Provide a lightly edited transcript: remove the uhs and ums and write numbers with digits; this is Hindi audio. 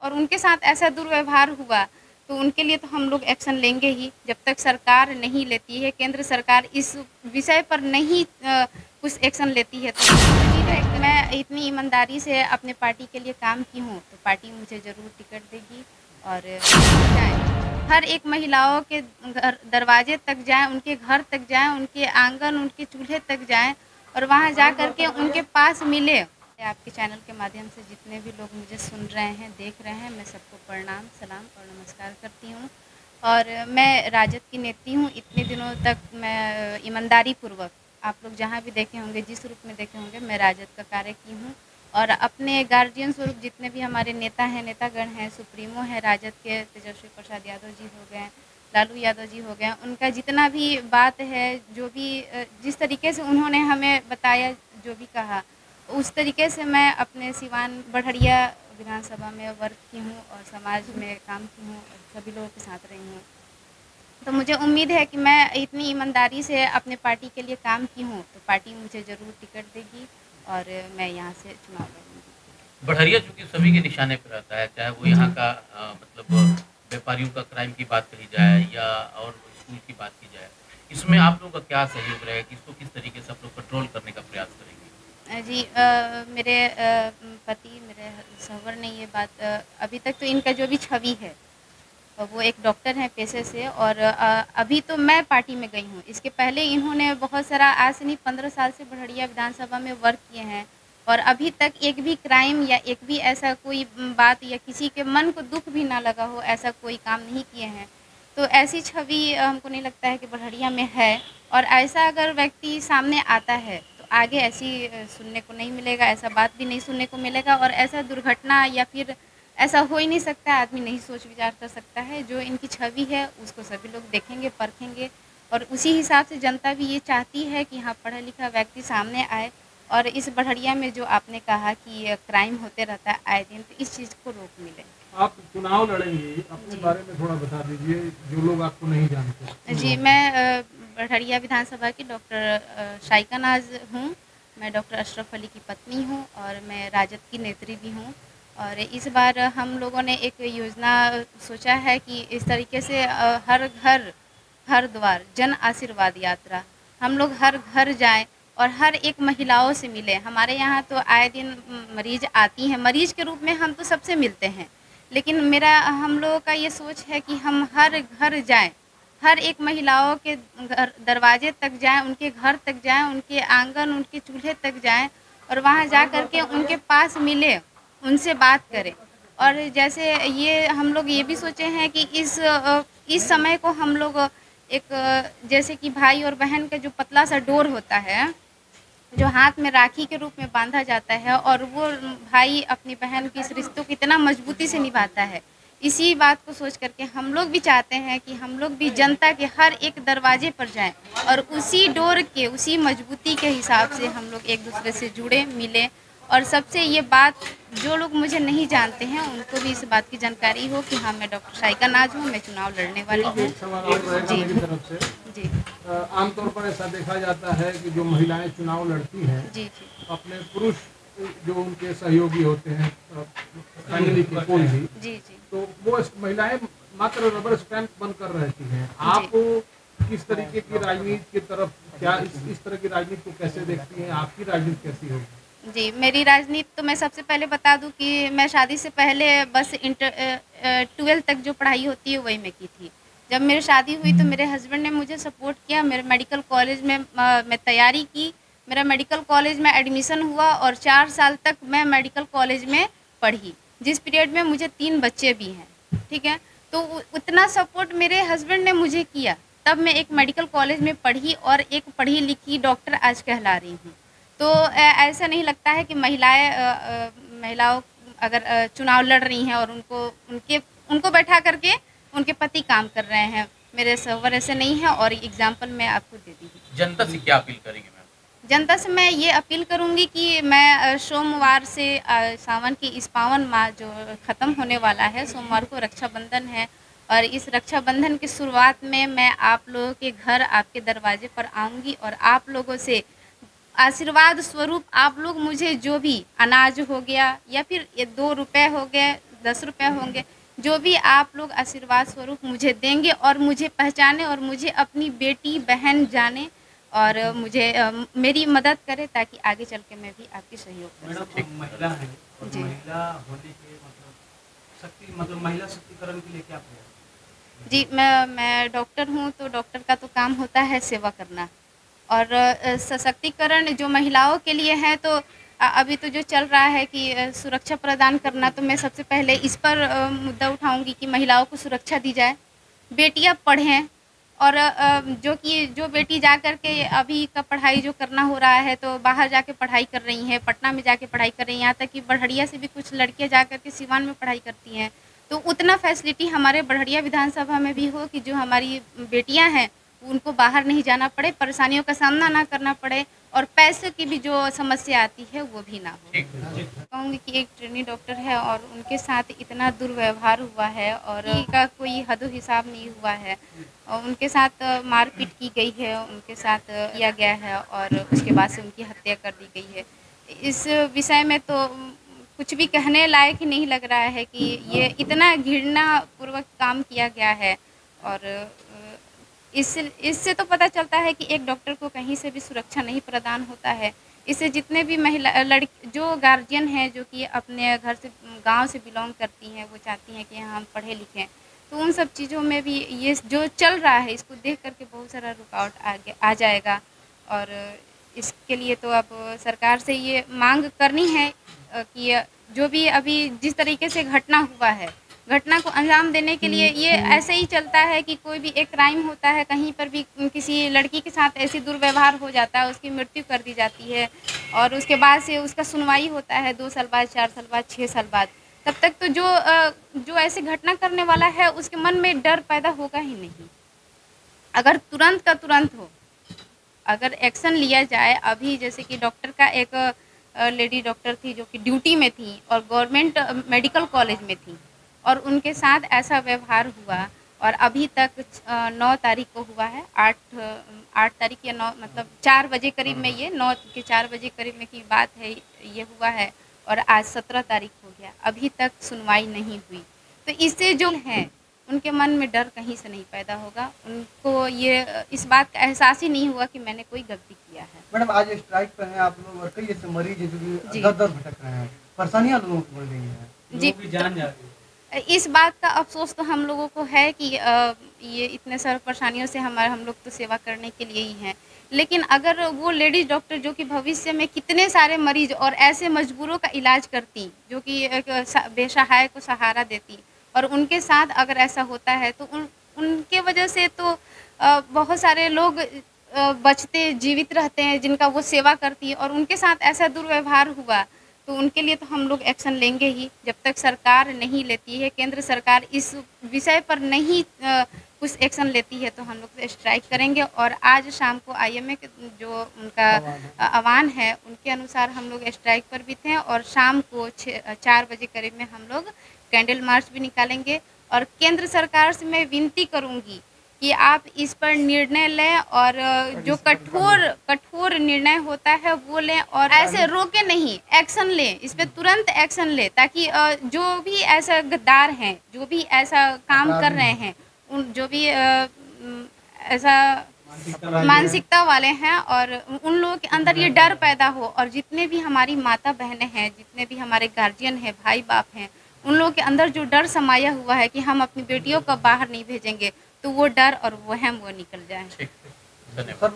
और उनके साथ ऐसा दुर्व्यवहार हुआ, तो उनके लिए तो हम लोग एक्शन लेंगे ही। जब तक सरकार नहीं लेती है, केंद्र सरकार इस विषय पर नहीं कुछ एक्शन लेती है, तो उम्मीद है कि मैं इतनी ईमानदारी से अपने पार्टी के लिए काम की हूँ, तो पार्टी मुझे ज़रूर टिकट देगी और जाएँ। हर एक महिलाओं के घर दरवाजे तक जाएँ, उनके घर तक जाएँ, उनके आंगन, उनके चूल्हे तक जाएँ और वहाँ जा कर के उनके पास मिले। आपके चैनल के माध्यम से जितने भी लोग मुझे सुन रहे हैं, देख रहे हैं, मैं सबको प्रणाम, सलाम और नमस्कार करती हूँ। और मैं राजद की नेत्री हूँ। इतने दिनों तक मैं ईमानदारी पूर्वक, आप लोग जहाँ भी देखे होंगे, जिस रूप में देखे होंगे, मैं राजद का कार्य की हूँ और अपने गार्जियन स्वरूप जितने भी हमारे नेता हैं, नेतागण हैं, सुप्रीमो हैं राजद के, तेजस्वी प्रसाद यादव जी हो गए, लालू यादव जी हो गए, उनका जितना भी बात है, जो भी जिस तरीके से उन्होंने हमें बताया, जो भी कहा, उस तरीके से मैं अपने सिवान बढ़िया विधानसभा में वर्क की हूँ और समाज में काम की हूँ और सभी लोगों के साथ रही हूँ। तो मुझे उम्मीद है कि मैं इतनी ईमानदारी से अपने पार्टी के लिए काम की हूँ, तो पार्टी मुझे ज़रूर टिकट देगी और मैं यहाँ से चुनाव लड़ूँगी। बढ़िया चूँकि सभी के निशाने पे रहता है, चाहे वो यहाँ का मतलब व्यापारियों का क्राइम की बात कही जाए या और स्कूल की बात की जाए। इसमें आप लोगों का क्या सहयोग रहेगा कि इसको किस तरीके से आप लोग कंट्रोल करने का प्रयास करेंगे? जी मेरे पति, मेरे शौहर ने ये बात अभी तक तो इनका जो भी छवि है, वो एक डॉक्टर हैं पेशे से और अभी तो मैं पार्टी में गई हूँ। इसके पहले इन्होंने बहुत सारा, आज से नहीं 15 साल से बढ़िया विधानसभा में वर्क किए हैं और अभी तक एक भी क्राइम या एक भी ऐसा कोई बात या किसी के मन को दुःख भी ना लगा हो, ऐसा कोई काम नहीं किए हैं। तो ऐसी छवि हमको नहीं लगता है कि बढ़िया में है और ऐसा अगर व्यक्ति सामने आता है, तो आगे ऐसी सुनने को नहीं मिलेगा, ऐसा बात भी नहीं सुनने को मिलेगा और ऐसा दुर्घटना या फिर ऐसा हो ही नहीं सकता, आदमी नहीं सोच विचार कर सकता है। जो इनकी छवि है उसको सभी लोग देखेंगे, परखेंगे और उसी हिसाब से जनता भी ये चाहती है कि हाँ, पढ़ा लिखा व्यक्ति सामने आए और इस बढ़िया में जो आपने कहा कि क्राइम होते रहता है आए दिन, तो इस चीज़ को रोक मिले। आप चुनाव लड़ेंगी, अपने बारे में थोड़ा बता दीजिए, जो लोग आपको नहीं जानते। जी, मैं बढ़िया विधानसभा की डॉक्टर शाइका नाज़ हूँ। मैं डॉक्टर अशरफ अली की पत्नी हूँ और मैं राजद की नेत्री भी हूँ और इस बार हम लोगों ने एक योजना सोचा है कि इस तरीके से हर घर, हर द्वार जन आशीर्वाद यात्रा, हम लोग हर घर जाएँ और हर एक महिलाओं से मिलें। हमारे यहाँ तो आए दिन मरीज़ आती हैं, मरीज़ के रूप में हम तो सबसे मिलते हैं, लेकिन हम लोगों का ये सोच है कि हम हर घर जाएँ, हर एक महिलाओं के घर दरवाजे तक जाएँ, उनके घर तक जाएँ, उनके आंगन, उनके चूल्हे तक जाएँ और वहाँ जा कर के उनके पास मिलें, उनसे बात करें। और जैसे ये हम लोग ये भी सोचे हैं कि इस समय को हम लोग एक जैसे कि भाई और बहन का जो पतला-सा डोर होता है, जो हाथ में राखी के रूप में बांधा जाता है और वो भाई अपनी बहन के इस रिश्तों को इतना मजबूती से निभाता है। इसी बात को सोच करके हम लोग भी चाहते हैं कि हम लोग भी जनता के हर एक दरवाजे पर जाएँ और उसी डोर के, उसी मजबूती के हिसाब से हम लोग एक-दूसरे से जुड़े, मिलें और सबसे ये बात, जो लोग मुझे नहीं जानते हैं, उनको भी इस बात की जानकारी हो कि हाँ, मैं डॉक्टर शाइका नाज़ हूँ, मैं चुनाव लड़ने वाली हूँ। एक सवाल और रहेगा जी। मेरी तरफ से। जी। आमतौर पर ऐसा देखा जाता है कि जो महिलाएं चुनाव लड़ती हैं, जी, जी। अपने पुरुष जो उनके सहयोगी होते हैं, फैमिली के कोई भी, जी, जी। तो वो महिलाएं मात्र रबर स्टैंप बनकर रहती हैं। आप किस तरीके की राजनीति की तरफ, क्या इस तरह की राजनीति को कैसे देखती हैं? आपकी राजनीति कैसी होगी? जी, मेरी राजनीति तो मैं सबसे पहले बता दूँ कि मैं शादी से पहले बस 12th तक जो पढ़ाई होती है वही मैं की थी। जब मेरी शादी हुई तो मेरे हस्बैंड ने मुझे सपोर्ट किया, मेरे मेडिकल कॉलेज में मैं तैयारी की, मेरा मेडिकल कॉलेज में एडमिशन हुआ और 4 साल तक मैं मेडिकल कॉलेज में पढ़ी, जिस पीरियड में मुझे 3 बच्चे भी हैं, ठीक है? तो उतना सपोर्ट मेरे हस्बैंड ने मुझे किया, तब मैं एक मेडिकल कॉलेज में पढ़ी और एक पढ़ी-लिखी डॉक्टर आज कहला रही हूँ। तो ऐसा नहीं लगता है कि महिलाओं अगर चुनाव लड़ रही हैं और उनको बैठा करके उनके पति काम कर रहे हैं। मेरे शौहर ऐसे नहीं हैं और एग्ज़ाम्पल मैं आपको दे दी हूँ। जनता से क्या अपील करेंगे मैम? जनता से मैं ये अपील करूँगी कि मैं सोमवार से सावन की इस पावन माह जो ख़त्म होने वाला है, सोमवार को रक्षाबंधन है और इस रक्षाबंधन की शुरुआत में मैं आप लोगों के घर, आपके दरवाजे पर आऊँगी और आप लोगों से आशीर्वाद स्वरूप आप लोग मुझे जो भी अनाज हो गया या फिर ये 2 रुपए हो गए, 10 रुपये होंगे, जो भी आप लोग आशीर्वाद स्वरूप मुझे देंगे और मुझे पहचाने और मुझे अपनी बेटी बहन जाने और मुझे मेरी मदद करे, ताकि आगे चल के मैं भी आपकी सहयोग कर मैडम सकूं। आप महिला हैं और जी। महिला होने के मतलब महिला शक्तिकरण के लिए क्या प्रयास? जी, मैं डॉक्टर हूँ, तो डॉक्टर का तो काम होता है सेवा करना और सशक्तिकरण जो महिलाओं के लिए है, तो अभी तो जो चल रहा है कि सुरक्षा प्रदान करना, तो मैं सबसे पहले इस पर मुद्दा उठाऊँगी कि महिलाओं को सुरक्षा दी जाए, बेटियाँ पढ़ें और जो बेटी जा कर के अभी का पढ़ाई जो करना हो रहा है, तो बाहर जाके पढ़ाई कर रही हैं, पटना में जाके पढ़ाई कर रही हैं, यहाँ तक कि बढ़िया से भी कुछ लड़कियाँ जा कर के सिवान में पढ़ाई करती हैं। तो उतना फैसिलिटी हमारे बढ़िया विधानसभा में भी हो कि जो हमारी बेटियां हैं उनको बाहर नहीं जाना पड़े, परेशानियों का सामना ना करना पड़े और पैसे की भी जो समस्या आती है वो भी ना हो। ठीक। कहूँगी कि एक ट्रेनी डॉक्टर है और उनके साथ इतना दुर्व्यवहार हुआ है और का कोई हद हिसाब नहीं हुआ है और उनके साथ मारपीट की गई है, उनके साथ किया गया है और उसके बाद से उनकी हत्या कर दी गई है। इस विषय में तो कुछ भी कहने लायक ही नहीं लग रहा है कि ये इतना घृणापूर्वक काम किया गया है और इससे तो पता चलता है कि एक डॉक्टर को कहीं से भी सुरक्षा नहीं प्रदान होता है। इससे जितने भी महिला लड़की जो गार्जियन हैं जो कि अपने घर से गांव से बिलोंग करती हैं, वो चाहती हैं कि हम पढ़े लिखें, तो उन सब चीज़ों में भी ये जो चल रहा है इसको देख करके बहुत सारा रुकावट आ जाएगा और इसके लिए तो अब सरकार से ये मांग करनी है कि जो भी अभी जिस तरीके से घटना हुआ है, घटना को अंजाम देने के लिए ये ऐसे ही चलता है कि कोई भी एक क्राइम होता है, कहीं पर भी किसी लड़की के साथ ऐसी दुर्व्यवहार हो जाता है, उसकी मृत्यु कर दी जाती है और उसके बाद से उसका सुनवाई होता है 2 साल बाद, 4 साल बाद, 6 साल बाद। तब तक तो जो ऐसी घटना करने वाला है उसके मन में डर पैदा होगा ही नहीं। अगर तुरंत का तुरंत हो, अगर एक्शन लिया जाए, अभी जैसे कि डॉक्टर का एक लेडी डॉक्टर थी जो कि ड्यूटी में थी और गवर्नमेंट मेडिकल कॉलेज में थी और उनके साथ ऐसा व्यवहार हुआ और अभी तक 9 तारीख को हुआ है, 8 तारीख या 9 मतलब 4 बजे करीब में, ये 9 के 4 बजे करीब में की बात है, ये हुआ है और आज 17 तारीख हो गया, अभी तक सुनवाई नहीं हुई। तो इससे जो हैं उनके मन में डर कहीं से नहीं पैदा होगा, उनको ये इस बात का एहसास ही नहीं हुआ कि मैंने कोई गलती किया है। मैडम आज स्ट्राइक पर हैं आप लोग और कई ऐसे मरीज हैं जो कि जी। दर भटक रहे हैं, परेशानियां लोगों को बढ़ गई हैं। जी, लोगों की जान जा रही है। इस बात का अफ़सोस तो हम लोगों को है कि ये इतने सारे परेशानियों से हम लोग तो सेवा करने के लिए ही हैं। लेकिन अगर वो लेडीज़ डॉक्टर जो कि भविष्य में कितने सारे मरीज़ और ऐसे मजबूरों का इलाज करती, जो कि एक बेसहाय को सहारा देती और उनके साथ अगर ऐसा होता है तो उनके वजह से तो बहुत सारे लोग बचते जीवित रहते हैं जिनका वो सेवा करती है और उनके साथ ऐसा दुर्व्यवहार हुआ तो उनके लिए तो हम लोग एक्शन लेंगे ही। जब तक सरकार नहीं लेती है, केंद्र सरकार इस विषय पर नहीं कुछ एक्शन लेती है, तो हम लोग तो स्ट्राइक करेंगे और आज शाम को IMA के जो उनका आह्वान है उनके अनुसार हम लोग स्ट्राइक पर भी थे और शाम को 4 बजे करीब में हम लोग कैंडल मार्च भी निकालेंगे और केंद्र सरकार से मैं विनती करूंगी कि आप इस पर निर्णय लें और जो कठोर निर्णय होता है वो लें और ऐसे रोके नहीं, एक्शन लें, इस पर तुरंत एक्शन लें ताकि जो भी ऐसा गद्दार हैं, जो भी ऐसा काम कर रहे हैं, उन जो भी ऐसा मानसिकता वाले हैं और उन लोगों के अंदर ये डर पैदा हो और जितने भी हमारी माता बहनें हैं, जितने भी हमारे गार्जियन हैं, भाई बाप हैं, उन लोगों के अंदर जो डर समाया हुआ है कि हम अपनी बेटियों को बाहर नहीं भेजेंगे, तो वो डर और वहम वो निकल जाए। ठीक, धन्यवाद।